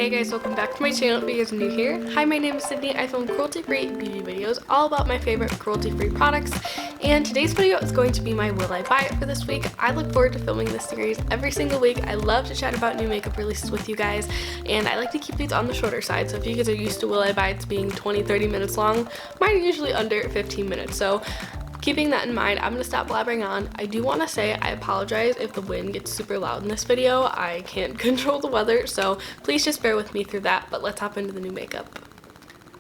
Hey guys, welcome back to my channel if you guys are new here. Hi, my name is Sydney. I film cruelty-free beauty videos all about my favorite cruelty-free products, and today's video is going to be my Will I Buy It for this week. I look forward to filming this series every single week. I love to chat about new makeup releases with you guys, and I like to keep these on the shorter side, so if you guys are used to Will I Buy It's being 20-30 minutes long, mine are usually under 15 minutes, so keeping that in mind, I'm going to stop blabbering on. I do want to say I apologize if the wind gets super loud in this video. I can't control the weather, so please just bear with me through that, but let's hop into the new makeup.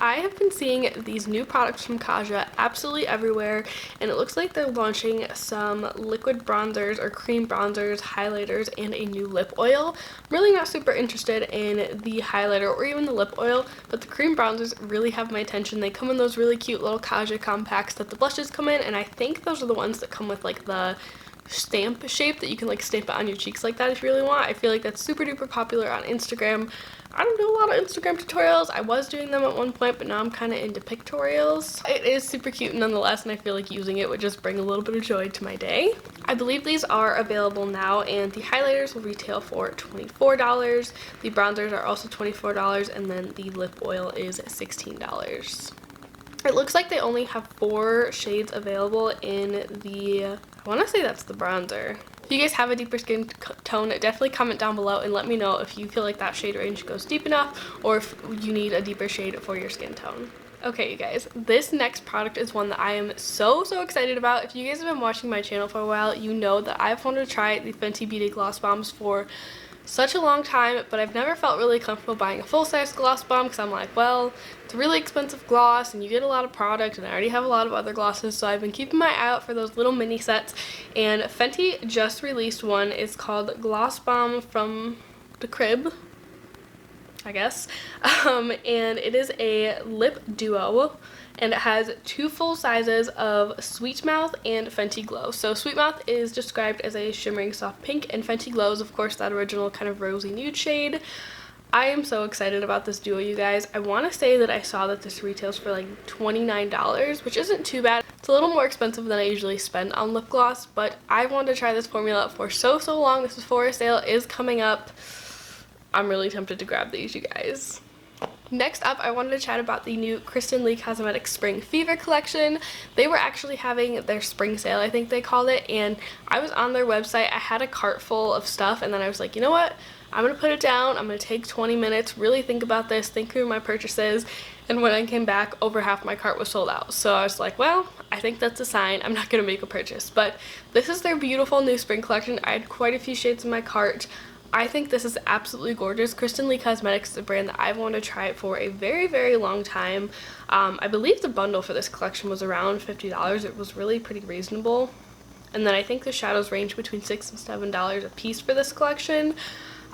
I have been seeing these new products from Kaja absolutely everywhere, and it looks like they're launching some liquid bronzers or cream bronzers, highlighters, and a new lip oil. I'm really not super interested in the highlighter or even the lip oil, but the cream bronzers really have my attention. They come in those really cute little Kaja compacts that the blushes come in, and I think those are the ones that come with like the stamp shape that you can like stamp it on your cheeks like that if you really want. I feel like that's super duper popular on Instagram. I don't do a lot of Instagram tutorials. I was doing them at one point, but now I'm kind of into pictorials. It is super cute nonetheless, and I feel like using it would just bring a little bit of joy to my day. I believe these are available now, and the highlighters will retail for $24. The bronzers are also $24, and then the lip oil is $16. It looks like they only have 4 shades available in the, I want to say that's the bronzer. If you guys have a deeper skin tone, definitely comment down below and let me know if you feel like that shade range goes deep enough or if you need a deeper shade for your skin tone. Okay, you guys, this next product is one that I am so excited about. If you guys have been watching my channel for a while, you know that I've wanted to try the Fenty Beauty Gloss Bombs for such a long time, but I've never felt really comfortable buying a full-size gloss bomb because I'm like, well, it's a really expensive gloss and you get a lot of product and I already have a lot of other glosses, so I've been keeping my eye out for those little mini sets, and Fenty just released one. It's called Gloss Bomb from the Crib, I guess, and it is a lip duo, and it has 2 full sizes of Sweet Mouth and Fenty Glow. So Sweet Mouth is described as a shimmering soft pink, and Fenty Glow is of course that original kind of rosy nude shade. I am so excited about this duo, you guys. I want to say that I saw that this retails for like $29, which isn't too bad. It's a little more expensive than I usually spend on lip gloss, but I wanted to try this formula for so long. This Sephora sale is coming up. I'm really tempted to grab these, you guys. Next up, I wanted to chat about the new Kristen Leigh Cosmetics Spring Fever collection. They were actually having their spring sale, I think they called it, and I was on their website. I had a cart full of stuff, and then I was like, you know what? I'm going to put it down. I'm going to take 20 minutes, really think about this, think through my purchases, and when I came back, over half my cart was sold out. So I was like, well, I think that's a sign. I'm not going to make a purchase. But this is their beautiful new spring collection. I had quite a few shades in my cart. I think this is absolutely gorgeous. Kristen Leigh Cosmetics is a brand that I've wanted to try it for a very long time. I believe the bundle for this collection was around $50. It was really pretty reasonable. And then I think the shadows range between $6 and $7 a piece for this collection.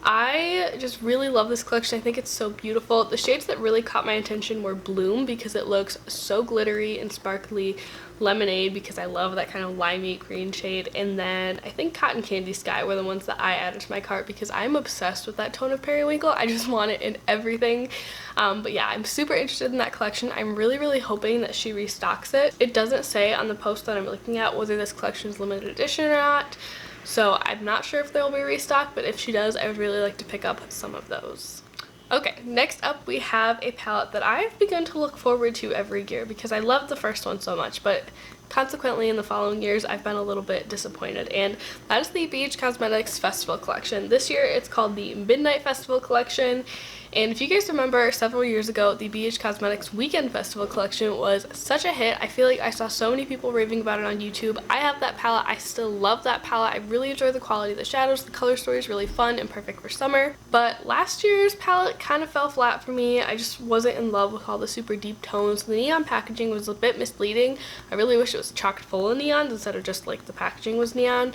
I just really love this collection. I think it's so beautiful. The shades that really caught my attention were Bloom, because it looks so glittery and sparkly, Lemonade, because I love that kind of limey green shade, and then I think Cotton Candy Sky were the ones that I added to my cart because I'm obsessed with that tone of periwinkle. I just want it in everything. But yeah, I'm super interested in that collection. I'm really hoping that she restocks it. It doesn't say on the post that I'm looking at whether this collection is limited edition or not, so I'm not sure if they'll be restocked, but if she does, I would really like to pick up some of those. Okay, next up we have a palette that I've begun to look forward to every year because I loved the first one so much, but consequently in the following years I've been a little bit disappointed, and that is the BH Cosmetics Festival Collection. This year it's called the Midnight Festival Collection, and if you guys remember, several years ago the BH Cosmetics Weekend Festival Collection was such a hit. I feel like I saw so many people raving about it on YouTube. I have that palette. I still love that palette. I really enjoy the quality of the shadows. The color story is really fun and perfect for summer, but last year's palette kind of fell flat for me. I just wasn't in love with all the super deep tones. The neon packaging was a bit misleading. I really wish it was chock full of neons instead of just like the packaging was neon.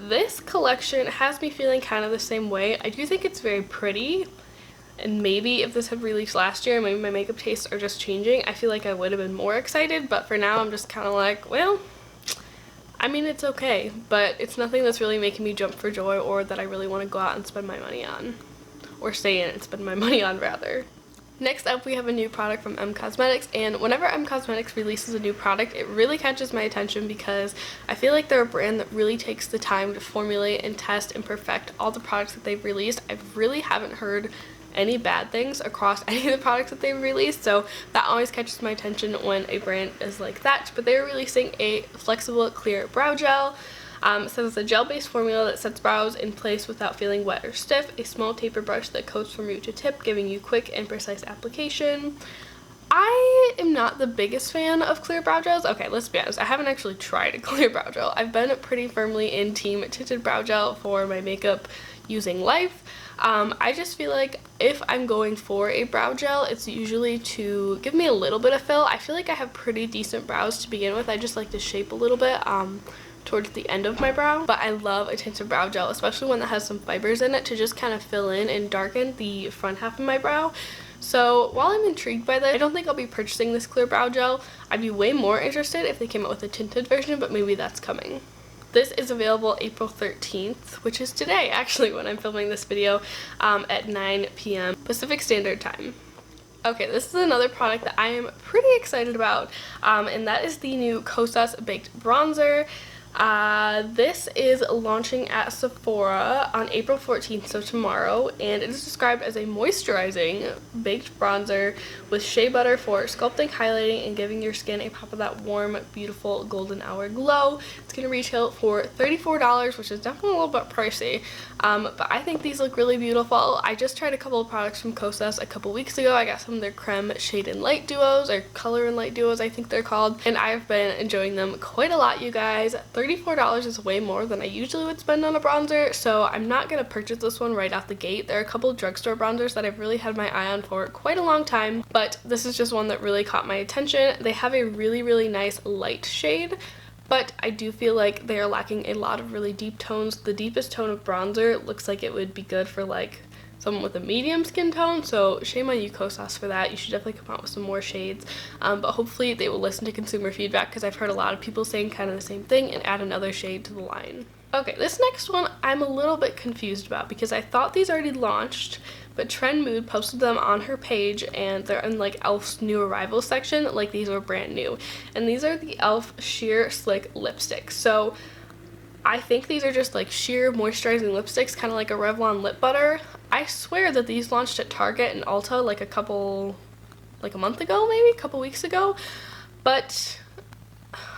This collection has me feeling kind of the same way. I do think it's very pretty, and maybe if this had released last year, maybe my makeup tastes are just changing, I feel like I would have been more excited, but for now I'm just kind of like, well, I mean, it's okay, but it's nothing that's really making me jump for joy or that I really want to go out and spend my money on, or stay in and spend my money on rather. Next up, we have a new product from M Cosmetics, and whenever M Cosmetics releases a new product, it really catches my attention because I feel like they're a brand that really takes the time to formulate and test and perfect all the products that they've released. I really haven't heard any bad things across any of the products that they've released, so that always catches my attention when a brand is like that. But they're releasing a flexible clear brow gel. It says it's a gel-based formula that sets brows in place without feeling wet or stiff. A small taper brush that coats from root to tip, giving you quick and precise application. I am not the biggest fan of clear brow gels. Okay, let's be honest, I haven't actually tried a clear brow gel. I've been pretty firmly in team tinted brow gel for my makeup using life. I just feel like if I'm going for a brow gel, it's usually to give me a little bit of fill. I feel like I have pretty decent brows to begin with. I just like to shape a little bit towards the end of my brow, but I love a tinted brow gel, especially one that has some fibers in it to just kind of fill in and darken the front half of my brow. So while I'm intrigued by that, I don't think I'll be purchasing this clear brow gel. I'd be way more interested if they came out with a tinted version, but maybe that's coming. This is available April 13th, which is today actually when I'm filming this video, at 9 p.m. Pacific Standard Time. Okay, this is another product that I am pretty excited about, and that is the new Kosas Baked Bronzer. This is launching at Sephora on April 14th, so tomorrow, and it is described as a moisturizing baked bronzer with shea butter for sculpting, highlighting, and giving your skin a pop of that warm, beautiful golden hour glow. It's going to retail for $34, which is definitely a little bit pricey, but I think these look really beautiful. I just tried a couple of products from Kosas a couple weeks ago. I got some of their creme shade and light duos, or color and light duos I think they're called, and I've been enjoying them quite a lot, you guys. $34 is way more than I usually would spend on a bronzer, so I'm not going to purchase this one right off the gate. There are a couple of drugstore bronzers that I've really had my eye on for quite a long time, but this is just one that really caught my attention. They have a really nice light shade, but I do feel like they are lacking a lot of really deep tones. The deepest tone of bronzer looks like it would be good for like someone with a medium skin tone, so shame on you, Kosas, for that. You should definitely come out with some more shades, but hopefully they will listen to consumer feedback, because I've heard a lot of people saying kind of the same thing and add another shade to the line. Okay, this next one I'm a little bit confused about, because I thought these already launched, but Trend Mood posted them on her page, and they're in like e.l.f.'s new arrivals section, like these are brand new, and these are the e.l.f. Sheer Slick Lipsticks. So I think these are just like sheer moisturizing lipsticks, kind of like a Revlon lip butter. I swear that these launched at Target and Ulta like a month ago, maybe a couple weeks ago, but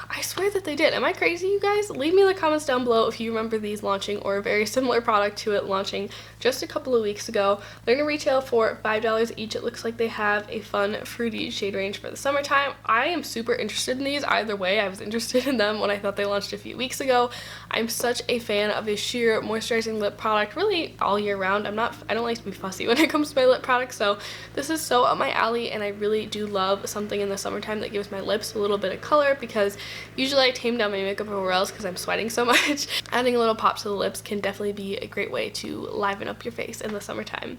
I swear that they did. Am I crazy, you guys? Leave me in the comments down below if you remember these launching, or a very similar product to it launching just a couple of weeks ago. They're going to retail for $5 each. It looks like they have a fun fruity shade range for the summertime. I am super interested in these either way. I was interested in them when I thought they launched a few weeks ago. I'm such a fan of a sheer moisturizing lip product really all year round. I don't like to be fussy when it comes to my lip products, so this is so up my alley, and I really do love something in the summertime that gives my lips a little bit of color, because usually I tame down my makeup everywhere else because I'm sweating so much. Adding a little pop to the lips can definitely be a great way to liven up your face in the summertime.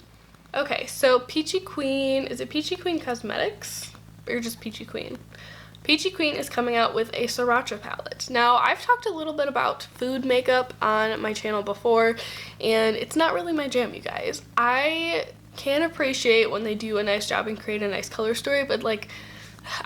Okay, so Peachy Queen, is it Peachy Queen Cosmetics? Or just Peachy Queen? Peachy Queen is coming out with a Sriracha palette. Now, I've talked a little bit about food makeup on my channel before, and it's not really my jam, you guys. I can appreciate when they do a nice job and create a nice color story, but like,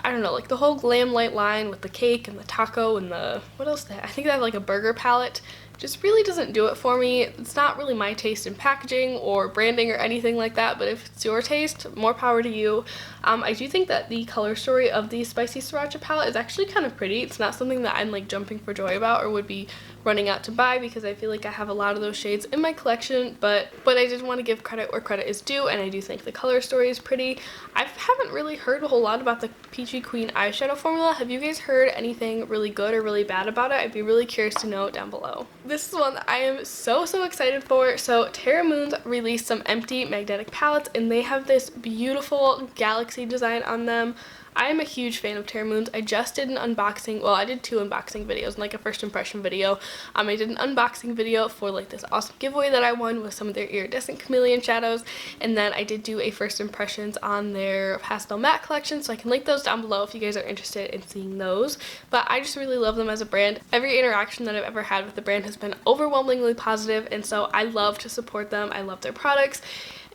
I don't know, like the whole glam light line with the cake and the taco and the, what else they have? I think they have like a burger palette. Just really doesn't do it for me. It's not really my taste in packaging or branding or anything like that, but if it's your taste, more power to you. I do think that the color story of the Spicy Sriracha palette is actually kind of pretty. It's not something that I'm like jumping for joy about or would be running out to buy, because I feel like I have a lot of those shades in my collection, but I did want to give credit where credit is due, and I do think the color story is pretty. I haven't really heard a whole lot about the Peachy Queen eyeshadow formula. Have you guys heard anything really good or really bad about it? I'd be really curious to know down below. This is one that I am so excited for. So Terra Moons released some empty magnetic palettes, and they have this beautiful galaxy design on them. I am a huge fan of Terra Moons. I just did an unboxing, well, I did 2 unboxing videos and like a first impression video. I did an unboxing video for like this awesome giveaway that I won with some of their iridescent chameleon shadows, and then I did do a first impressions on their pastel matte collection, so I can link those down below if you guys are interested in seeing those. But I just really love them as a brand. Every interaction that I've ever had with the brand has been overwhelmingly positive, and so I love to support them. I love their products,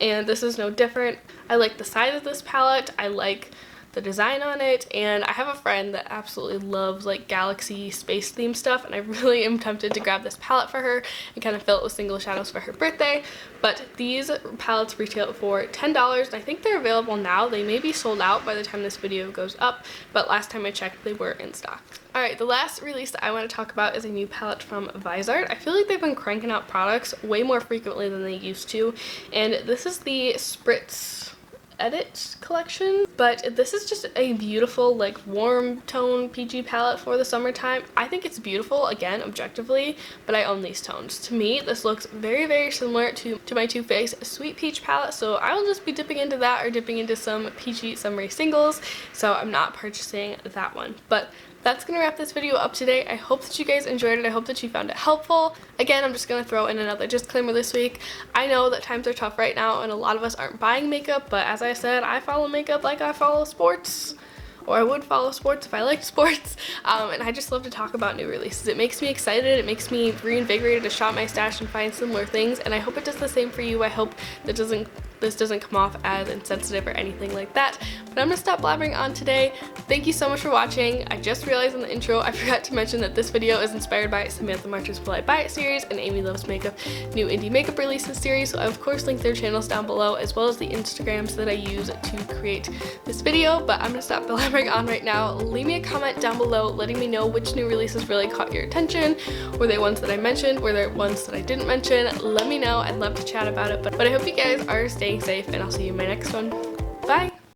and this is no different. I like the size of this palette. I like the design on it, and I have a friend that absolutely loves like galaxy space themed stuff, and I really am tempted to grab this palette for her and kind of fill it with single shadows for her birthday. But these palettes retail for $10, and I think they're available now. They may be sold out by the time this video goes up, but last time I checked they were in stock. Alright, the last release that I want to talk about is a new palette from Viseart. I feel like they've been cranking out products way more frequently than they used to, and this is the Spritz Edit collection, but this is just a beautiful like warm tone peachy palette for the summertime. I think it's beautiful, again, objectively, but I own these tones. To me, this looks very similar to my Too Faced Sweet Peach palette, so I will just be dipping into that or dipping into some peachy summery singles, so I'm not purchasing that one. But that's gonna wrap this video up today. I hope that you guys enjoyed it. I hope that you found it helpful. Again, I'm just gonna throw in another disclaimer this week. I know that times are tough right now and a lot of us aren't buying makeup, but as I said, I follow makeup like I follow sports. Or I would follow sports if I liked sports, and I just love to talk about new releases. It makes me excited, it makes me reinvigorated to shop my stash and find similar things, and I hope it does the same for you. I hope that this doesn't come off as insensitive or anything like that. But I'm gonna stop blabbering on today. Thank you so much for watching. I just realized in the intro I forgot to mention that this video is inspired by Samantha March's Will I Buy It series and Amy Loves Makeup new indie makeup releases series, so I of course link their channels down below as well as the Instagrams that I use to create this video. But I'm gonna stop blabbering on right now. Leave me a comment down below letting me know which new releases really caught your attention. Were they ones that I mentioned? Were there ones that I didn't mention? Let me know. I'd love to chat about it. But I hope you guys are staying safe, and I'll see you in my next one.